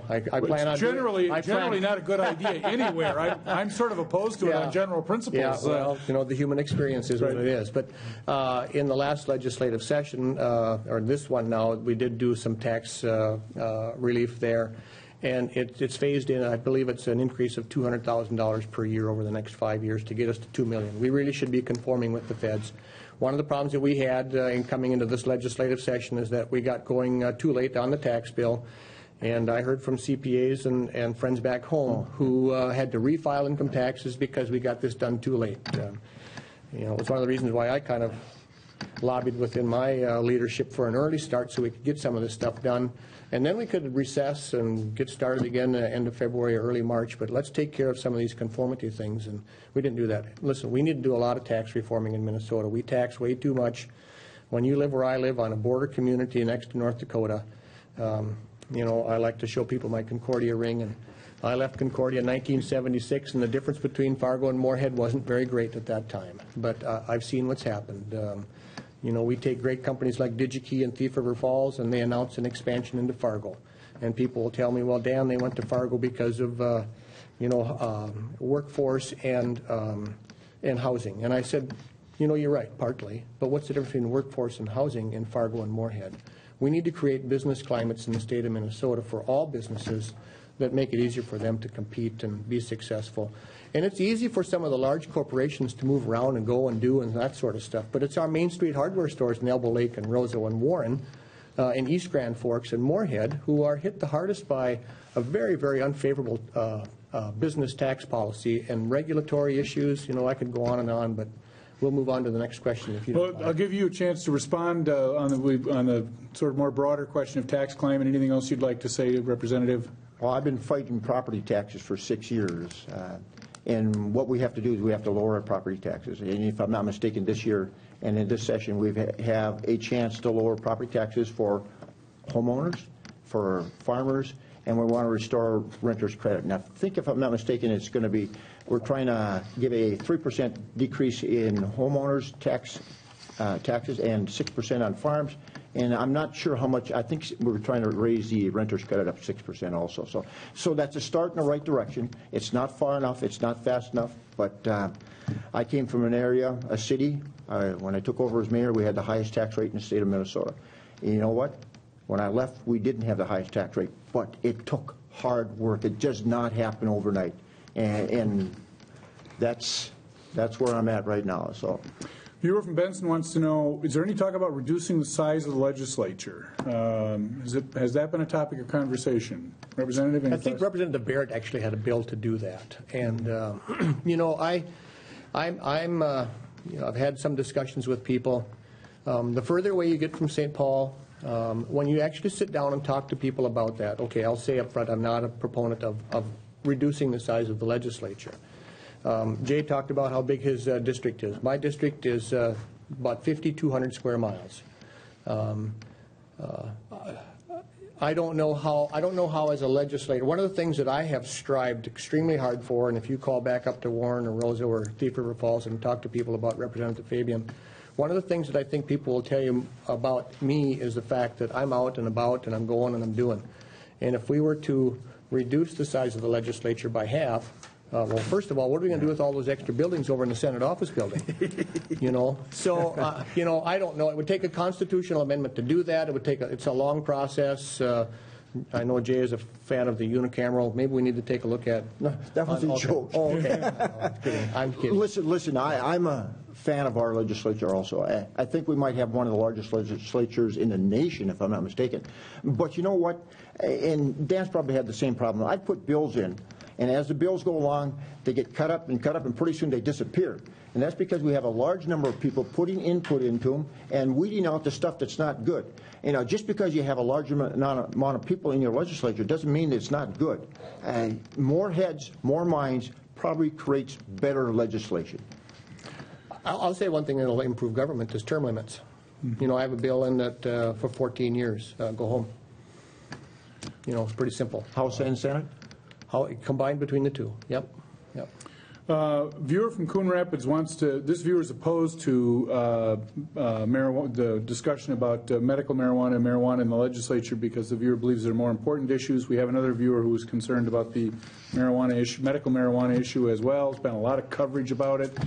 I plan on generally not a good idea anywhere. I'm sort of opposed to it on general principles. Yeah, well, the human experience is what it is. But in the last legislative session, or this one now, we did do some tax relief there, and it's phased in. I believe it's an increase of $200,000 per year over the next 5 years to get us to $2 million. We really should be conforming with the feds. One of the problems that we had in coming into this legislative session is that we got going too late on the tax bill. And I heard from CPAs and friends back home who had to refile income taxes because we got this done too late. It was one of the reasons why I kind of lobbied within my leadership for an early start so we could get some of this stuff done. And then we could recess and get started again at the end of February or early March. But let's take care of some of these conformity things. And we didn't do that. Listen, we need to do a lot of tax reforming in Minnesota. We tax way too much. When you live where I live, on a border community next to North Dakota, I like to show people my Concordia ring, and I left Concordia in 1976, and the difference between Fargo and Moorhead wasn't very great at that time. But I've seen what's happened. We take great companies like DigiKey and Thief River Falls, and they announce an expansion into Fargo. And people will tell me, well, Dan, they went to Fargo because of, workforce and housing. And I said, you're right, partly. But what's the difference between workforce and housing in Fargo and Moorhead? We need to create business climates in the state of Minnesota for all businesses that make it easier for them to compete and be successful. And it's easy for some of the large corporations to move around and go and do and that sort of stuff. But it's our Main Street hardware stores in Elbow Lake and Roseau and Warren, in East Grand Forks and Moorhead, who are hit the hardest by a very, very unfavorable business tax policy and regulatory issues. I could go on, but we'll move on to the next question if you don't mind. I'll give you a chance to respond on the sort of more broader question of tax climate. Anything else you'd like to say, Representative? Well, I've been fighting property taxes for 6 years. And what we have to do is we have to lower our property taxes. And if I'm not mistaken, this year and in this session, we have a chance to lower property taxes for homeowners, for farmers, and we want to restore renters' credit. Now, I think if I'm not mistaken, it's going to be, we're trying to give a 3% decrease in homeowners' taxes and 6% on farms. And I'm not sure how much. I think we're trying to raise the renters' credit up 6% also. So that's a start in the right direction. It's not far enough. It's not fast enough. But I came from an area, a city. When I took over as mayor, we had the highest tax rate in the state of Minnesota. And you know what? When I left, we didn't have the highest tax rate. But it took hard work. It does not happen overnight. And that's where I'm at right now. So. Viewer from Benson wants to know, is there any talk about reducing the size of the legislature? Has that been a topic of conversation? Representative? I think Representative Barrett actually had a bill to do that. And, you know, I've had some discussions with people. The further away you get from St. Paul, when you actually sit down and talk to people about that, okay, I'll say up front, I'm not a proponent of reducing the size of the legislature. Jay talked about how big his district is. My district is about 5,200 square miles. I don't know how as a legislator, one of the things that I have strived extremely hard for, and if you call back up to Warren or Roseau or Thief River Falls and talk to people about Representative Fabian, one of the things that I think people will tell you about me is the fact that I'm out and about and I'm going and I'm doing. And if we were to reduce the size of the legislature by half, well, first of all, what are we going to do with all those extra buildings over in the Senate office building? You know, so you know, I don't know. It would take a constitutional amendment to do that. It would take it's a long process. I know Jay is a fan of the unicameral. Maybe we need to take a look at. No, that was a joke. Oh, okay. No, I'm kidding. I'm kidding. Listen. I'm a fan of our legislature also. I think we might have one of the largest legislatures in the nation, if I'm not mistaken. But you know what? And Dan's probably had the same problem. I'd put bills in. And as the bills go along, they get cut up, and pretty soon they disappear. And that's because we have a large number of people putting input into them and weeding out the stuff that's not good. You know, just because you have a large amount of people in your legislature doesn't mean that it's not good. More heads, more minds probably creates better legislation. I'll say one thing that will improve government is term limits. You know, I have a bill in that for 14 years. Go home. You know, it's pretty simple. House and Senate? How combined between the two. Yep. Viewer from Coon Rapids wants to, this viewer is opposed to marijuana, the discussion about medical marijuana and marijuana in the legislature because the viewer believes there are more important issues. We have another viewer who is concerned about the marijuana issue, medical marijuana issue as well. There's been a lot of coverage about it.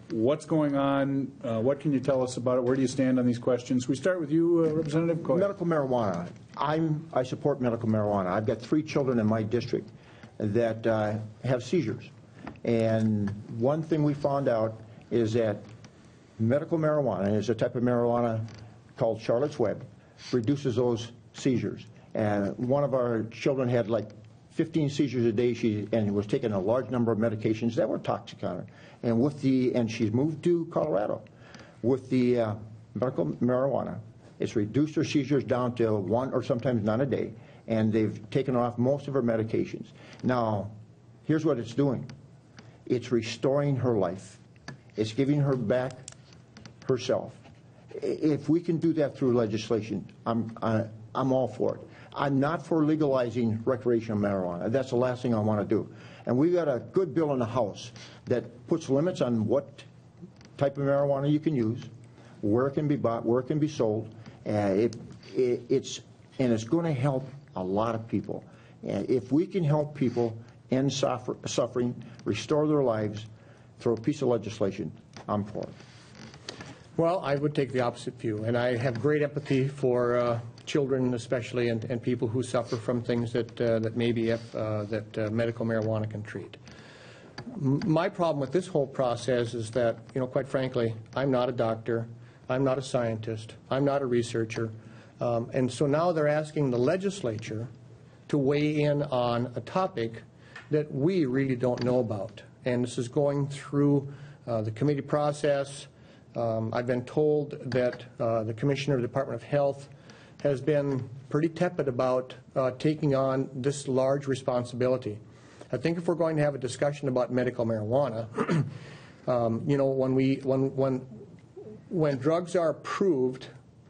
What's going on? What can you tell us about it? Where do you stand on these questions? We start with you, Representative. Go ahead. Medical marijuana. I support medical marijuana. I've got 3 children in my district that have seizures. And one thing we found out is that medical marijuana is a type of marijuana called Charlotte's Web, reduces those seizures. And one of our children had like 15 seizures a day, and was taking a large number of medications that were toxic on her. And she's moved to Colorado. With the medical marijuana, it's reduced her seizures down to 1 or sometimes none a day, and they've taken off most of her medications. Now, here's what it's doing. It's restoring her life. It's giving her back herself. If we can do that through legislation, I'm all for it. I'm not for legalizing recreational marijuana. That's the last thing I want to do. And we've got a good bill in the House that puts limits on what type of marijuana you can use, where it can be bought, where it can be sold. It's going to help a lot of people. If we can help people end suffering, restore their lives through a piece of legislation, I'm for it. Well, I would take the opposite view, and I have great empathy for children, especially, and people who suffer from things that maybe medical marijuana can treat. My problem with this whole process is that, you know, quite frankly, I'm not a doctor, I'm not a scientist, I'm not a researcher, and so now they're asking the legislature to weigh in on a topic that we really don't know about. And this is going through the committee process. I've been told that the Commissioner of the Department of Health has been pretty tepid about taking on this large responsibility. I think if we're going to have a discussion about medical marijuana, you know, when drugs are approved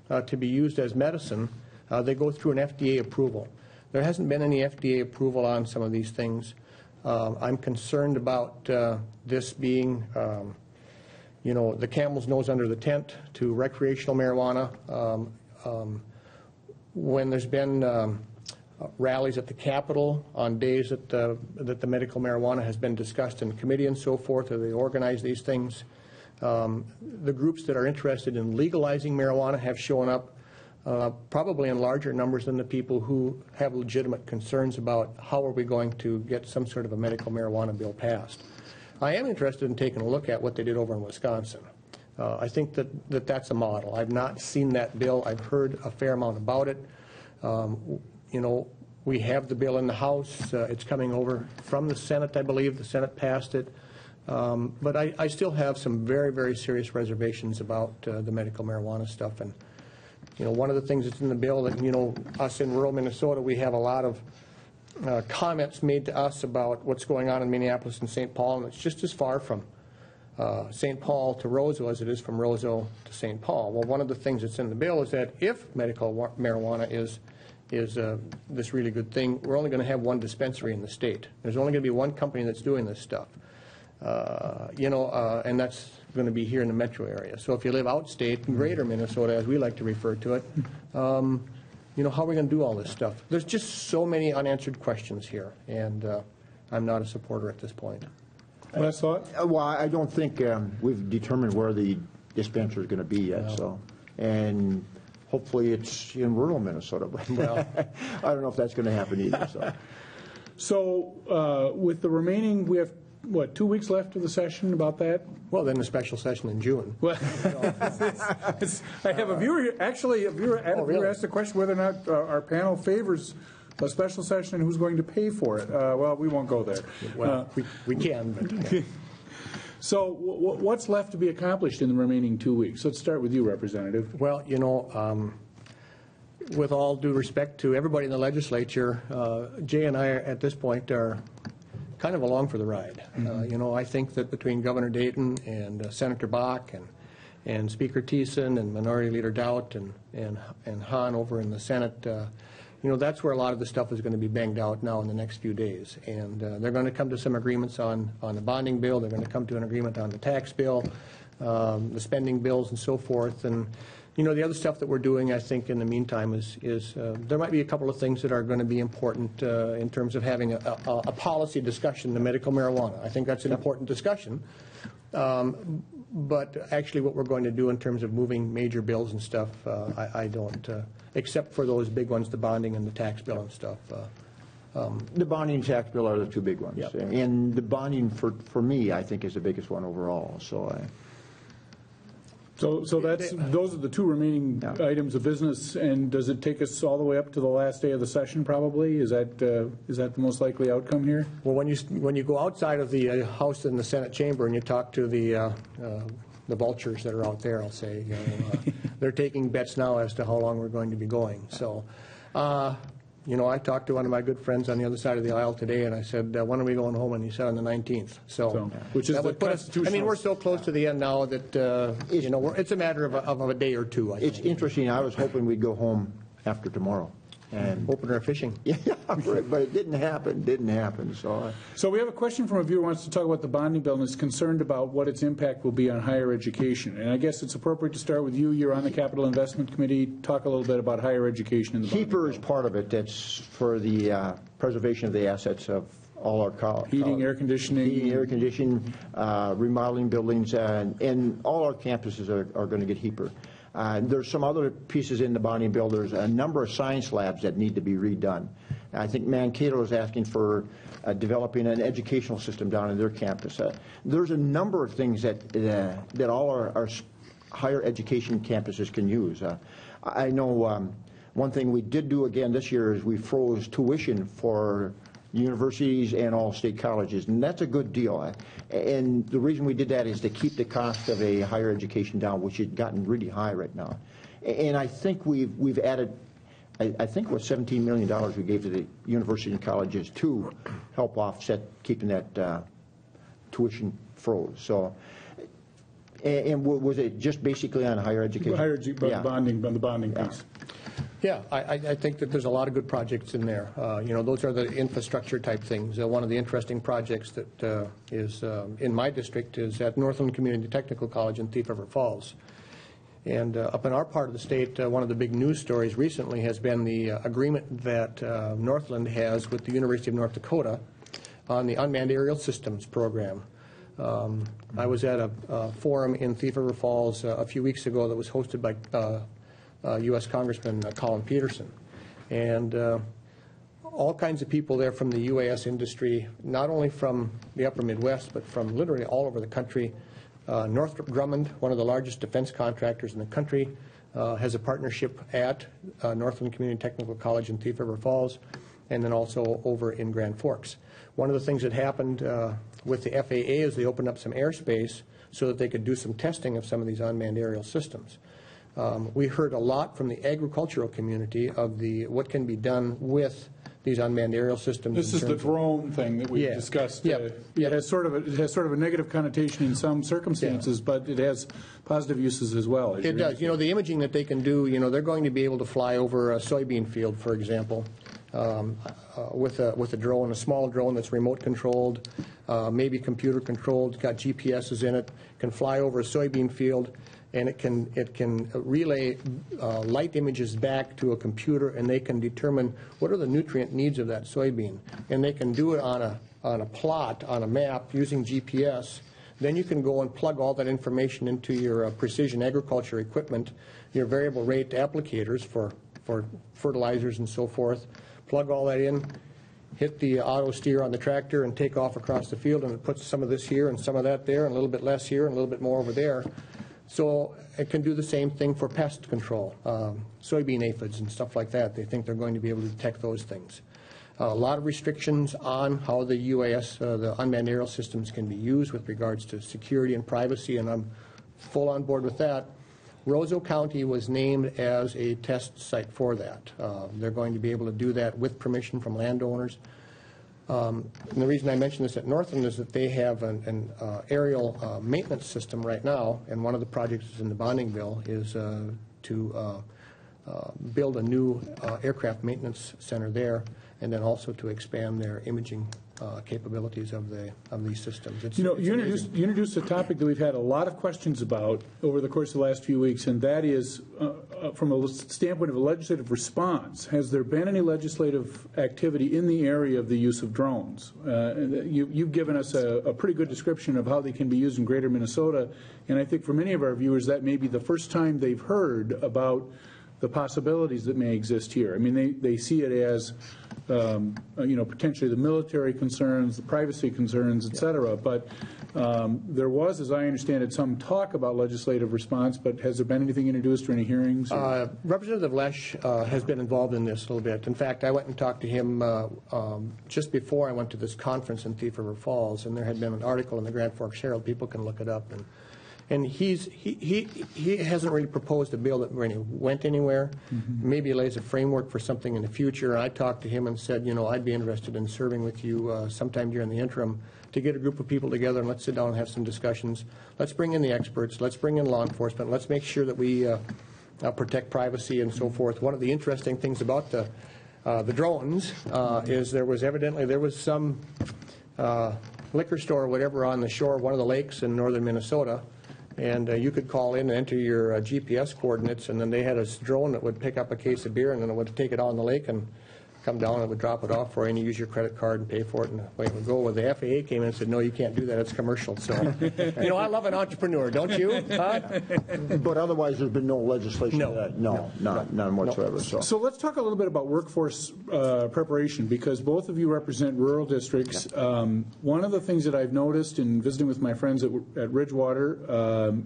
to be used as medicine, they go through an FDA approval. There hasn't been any FDA approval on some of these things. I'm concerned about this being, you know, the camel's nose under the tent to recreational marijuana. When there's been rallies at the Capitol on days that the medical marijuana has been discussed in committee and so forth, or they organize these things, the groups that are interested in legalizing marijuana have shown up probably in larger numbers than the people who have legitimate concerns about how are we going to get some sort of a medical marijuana bill passed. I am interested in taking a look at what they did over in Wisconsin. I think that that's a model. I've not seen that bill. I've heard a fair amount about it. You know, we have the bill in the House. It's coming over from the Senate, I believe. The Senate passed it. But I still have some very, very serious reservations about the medical marijuana stuff. And, you know, one of the things that's in the bill that, you know, us in rural Minnesota, we have a lot of comments made to us about what's going on in Minneapolis and St. Paul, and it's just as far from St. Paul to Roseville as it is from Roseville to St. Paul. Well, one of the things that's in the bill is that if medical marijuana is this really good thing, we're only going to have one dispensary in the state. There's only going to be one company that's doing this stuff. You know, and that's going to be here in the metro area. So if you live outstate, greater Minnesota, as we like to refer to it, you know, how are we going to do all this stuff? There's just so many unanswered questions here, and I'm not a supporter at this point. Last thought? Well, I don't think we've determined where the dispensary is going to be yet. No. So, and hopefully it's in rural Minnesota. But well, I don't know if that's going to happen either. So with the remaining, we have, what, 2 weeks left of the session about that? Well, then a special session in June. Well, I have a viewer here. Actually, a viewer asked the question whether or not our panel favors a special session and who's going to pay for it. Well, we won't go there. Well, we can. But, So what's left to be accomplished in the remaining 2 weeks? Let's start with you, Representative. Well, you know, with all due respect to everybody in the legislature, Jay and I at this point are kind of along for the ride. You know, I think that between Governor Dayton and Senator Bach and Speaker Thiessen and Minority Leader Dowd and Hahn over in the Senate, you know, that's where a lot of the stuff is going to be banged out now in the next few days. And they're going to come to some agreements on the bonding bill. They're going to come to an agreement on the tax bill, the spending bills and so forth. And, you know, the other stuff that we're doing, I think, in the meantime is there might be a couple of things that are going to be important in terms of having a policy discussion, the medical marijuana. I think that's an important discussion. But actually what we're going to do in terms of moving major bills and stuff, I don't, except for those big ones, the bonding and the tax bill and stuff. The bonding and tax bill are the two big ones. Yep. And the bonding, for me, I think is the biggest one overall. So those are the two remaining items of business, and does it take us all the way up to the last day of the session? Probably is that the most likely outcome here? Well, when you go outside of the House and the Senate chamber and you talk to the vultures that are out there, I'll say, you know, they're taking bets now as to how long we're going to be going. So, you know, I talked to one of my good friends on the other side of the aisle today, and I said, when are we going home? And he said on the 19th. So which is that would put us, I mean, we're so close to the end now that, you know, it's a matter of a day or two, I think. It's interesting. I was hoping we'd go home after tomorrow. And open our fishing. Yeah, but it didn't happen. So we have a question from a viewer who wants to talk about the bonding bill and is concerned about what its impact will be on higher education. And I guess it's appropriate to start with you. You're on the Capital Investment Committee. Talk a little bit about higher education in the bonding bill. HEAPR is part of it. That's for the preservation of the assets of all our colleges. Heating, air conditioning, remodeling buildings, and all our campuses are going to get HEAPR. There's some other pieces in the bonding bill. There's a number of science labs that need to be redone. I think Mankato is asking for developing an educational system down in their campus. There's a number of things that all our higher education campuses can use. I know one thing we did do again this year is we froze tuition for universities and all state colleges, and that's a good deal. And the reason we did that is to keep the cost of a higher education down, which has gotten really high right now. And I think we've added, I think what $17 million we gave to the universities and colleges to help offset keeping that tuition froze. So, and was it just basically on higher education? The bonding piece. Yeah, I think that there's a lot of good projects in there. You know, those are the infrastructure type things. One of the interesting projects that is in my district is at Northland Community Technical College in Thief River Falls. And up in our part of the state, one of the big news stories recently has been the agreement that Northland has with the University of North Dakota on the Unmanned Aerial Systems program. I was at a forum in Thief River Falls a few weeks ago that was hosted by U.S. Congressman Colin Peterson. And all kinds of people there from the UAS industry, not only from the upper Midwest, but from literally all over the country, Northrop Grumman, one of the largest defense contractors in the country, has a partnership at Northland Community Technical College in Thief River Falls, and then also over in Grand Forks. One of the things that happened with the FAA is they opened up some airspace so that they could do some testing of some of these unmanned aerial systems. We heard a lot from the agricultural community of what can be done with these unmanned aerial systems. This is the drone thing that we discussed. It has sort of a negative connotation in some circumstances, but it has positive uses as well. It does. You know, the imaging that they can do, you know, they're going to be able to fly over a soybean field, for example, with a drone, a small drone that's remote controlled, maybe computer controlled, got GPSs in it, can fly over a soybean field, and it can relay light images back to a computer, and they can determine what are the nutrient needs of that soybean, and they can do it on a plot, on a map, using GPS. Then you can go and plug all that information into your precision agriculture equipment, your variable rate applicators for fertilizers and so forth. Plug all that in, hit the auto steer on the tractor, and take off across the field, and it puts some of this here and some of that there, and a little bit less here and a little bit more over there. So it can do the same thing for pest control, soybean aphids and stuff like that. They think they're going to be able to detect those things. A lot of restrictions on how the UAS, the unmanned aerial systems, can be used with regards to security and privacy, and I'm full on board with that. Roseau County was named as a test site for that. They're going to be able to do that with permission from landowners. And the reason I mention this at Northland is that they have an aerial maintenance system right now, and one of the projects in the bonding bill is to build a new aircraft maintenance center there, and then also to expand their imaging capabilities of these systems. You introduced a topic that we've had a lot of questions about over the course of the last few weeks, and that is from a standpoint of a legislative response. Has there been any legislative activity in the area of the use of drones? You've given us a pretty good description of how they can be used in greater Minnesota, and I think for many of our viewers that may be the first time they've heard about the possibilities that may exist here. I mean, they see it as, potentially the military concerns, the privacy concerns, et cetera. But there was, as I understand it, some talk about legislative response, but has there been anything introduced or any hearings? Representative Lesch has been involved in this a little bit. In fact, I went and talked to him just before I went to this conference in Thief River Falls, and there had been an article in the Grand Forks Herald. People can look it up. And he hasn't really proposed a bill that really went anywhere. Mm-hmm. Maybe he lays a framework for something in the future. I talked to him and said, I'd be interested in serving with you sometime during the interim to get a group of people together and let's sit down and have some discussions. Let's bring in the experts. Let's bring in law enforcement. Let's make sure that we protect privacy and so forth. One of the interesting things about the drones is there was some liquor store or whatever on the shore of one of the lakes in northern Minnesota. And you could call in and enter your GPS coordinates, and then they had a drone that would pick up a case of beer, and then it would take it out on the lake and come down and it would drop it off for you, and you use your credit card and pay for it, and away it would go. Well, the FAA came in and said, no, you can't do that. It's commercial. So, I love an entrepreneur, don't you? Huh? But otherwise, there's been no legislation. None whatsoever. No. So let's talk a little bit about workforce preparation, because both of you represent rural districts. Yeah. One of the things that I've noticed in visiting with my friends at Ridgewater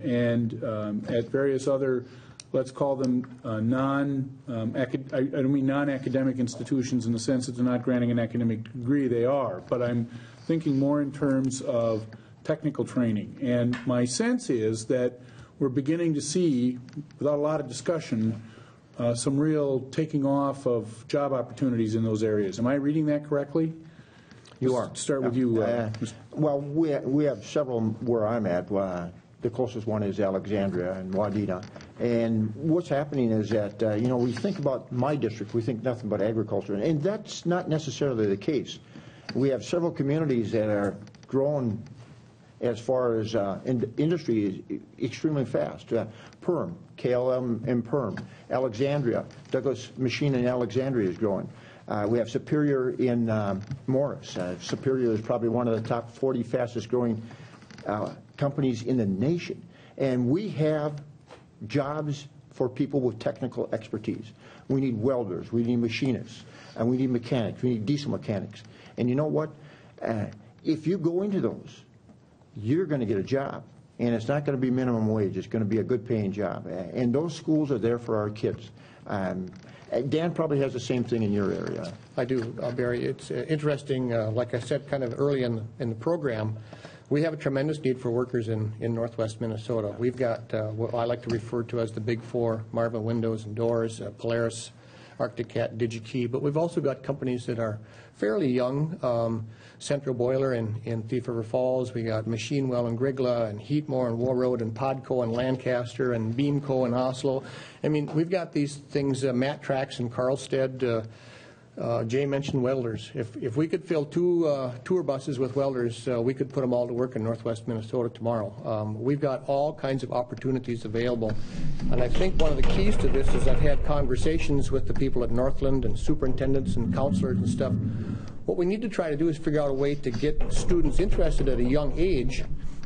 and at various other, let's call them I don't mean non-academic institutions in the sense that they're not granting an academic degree. They are. But I'm thinking more in terms of technical training. And my sense is that we're beginning to see, without a lot of discussion, some real taking off of job opportunities in those areas. Am I reading that correctly? You are. Start with you. Well, we have several where I'm at. The closest one is Alexandria and Wadena. And what's happening is that, we think about my district, we think nothing but agriculture. And that's not necessarily the case. We have several communities that are growing as far as industry is extremely fast. Perm, KLM and Perm. Alexandria, Douglas Machine in Alexandria is growing. We have Superior in Morris. Superior is probably one of the top 40 fastest growing companies in the nation. And we have jobs for people with technical expertise. We need welders, we need machinists, and we need mechanics, we need diesel mechanics. And you know what? If you go into those, you're going to get a job. and it's not going to be minimum wage. It's going to be a good-paying job. And those schools are there for our kids. Dan probably has the same thing in your area. I do, Barry. It's interesting, like I said kind of early in the program, we have a tremendous need for workers in northwest Minnesota. We've got what I like to refer to as the Big Four: Marvin Windows and Doors, Polaris, Arctic Cat, DigiKey, but we've also got companies that are fairly young. Central Boiler in Thief River Falls, we got Machinewell in Grigla, and Heatmore and Warroad, and Podco in Lancaster, and Beamco in Oslo. I mean, we've got these things, Matt Trax in Karlstead. Jay mentioned welders. If we could fill two tour buses with welders, we could put them all to work in northwest Minnesota tomorrow. We've got all kinds of opportunities available. And I think one of the keys to this is I've had conversations with the people at Northland and superintendents and counselors and stuff. What we need to try to do is figure out a way to get students interested at a young age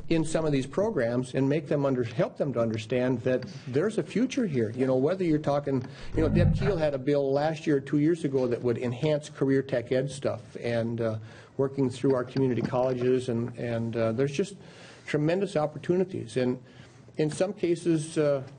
in some of these programs and make them help them to understand that there's a future here. You know, whether you're talking, you know, Deb Keel had a bill last year or 2 years ago that would enhance career tech ed stuff, and working through our community colleges, and there's just tremendous opportunities. And in some cases,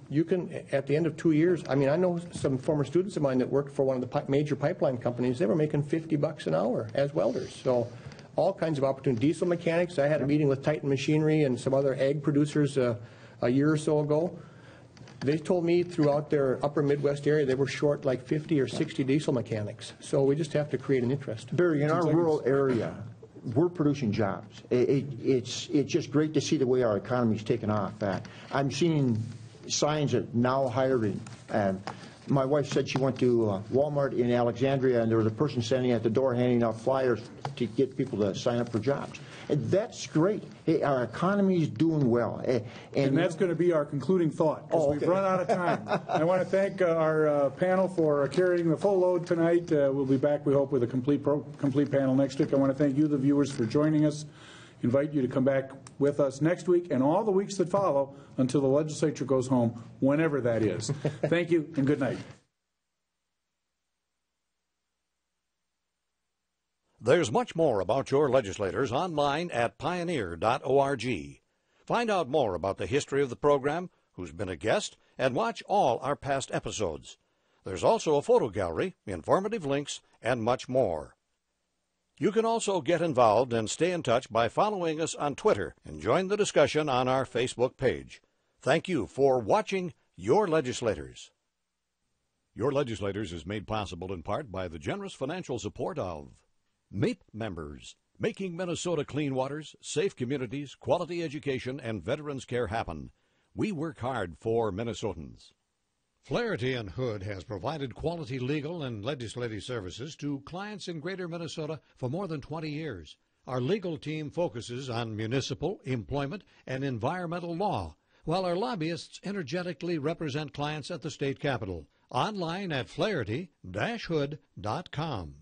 you can, at the end of 2 years, I mean, I know some former students of mine that worked for one of the major pipeline companies. They were making $50 an hour as welders. So all kinds of opportunities. Diesel mechanics, I had a meeting with Titan Machinery and some other ag producers a year or so ago. They told me throughout their upper Midwest area they were short like 50 or 60 diesel mechanics. So we just have to create an interest. Barry, in our rural area, we're producing jobs. It's just great to see the way our economy's taken off. I'm seeing signs of now hiring. My wife said she went to Walmart in Alexandria, and there was a person standing at the door handing out flyers to get people to sign up for jobs. And that's great. Hey, our economy's doing well. And that's going to be our concluding thought, because we've run out of time. I want to thank our panel for carrying the full load tonight. We'll be back, we hope, with a complete panel next week. I want to thank you, the viewers, for joining us. Invite you to come back with us next week and all the weeks that follow until the legislature goes home, whenever that is. Thank you and good night. There's much more about your legislators online at pioneer.org. Find out more about the history of the program, who's been a guest, and watch all our past episodes. There's also a photo gallery, informative links, and much more. You can also get involved and stay in touch by following us on Twitter and join the discussion on our Facebook page. Thank you for watching Your Legislators. Your Legislators is made possible in part by the generous financial support of MAPE members, making Minnesota clean waters, safe communities, quality education, and veterans care happen. We work hard for Minnesotans. Flaherty and Hood has provided quality legal and legislative services to clients in greater Minnesota for more than 20 years. Our legal team focuses on municipal, employment, and environmental law, while our lobbyists energetically represent clients at the state capitol. Online at flaherty-hood.com.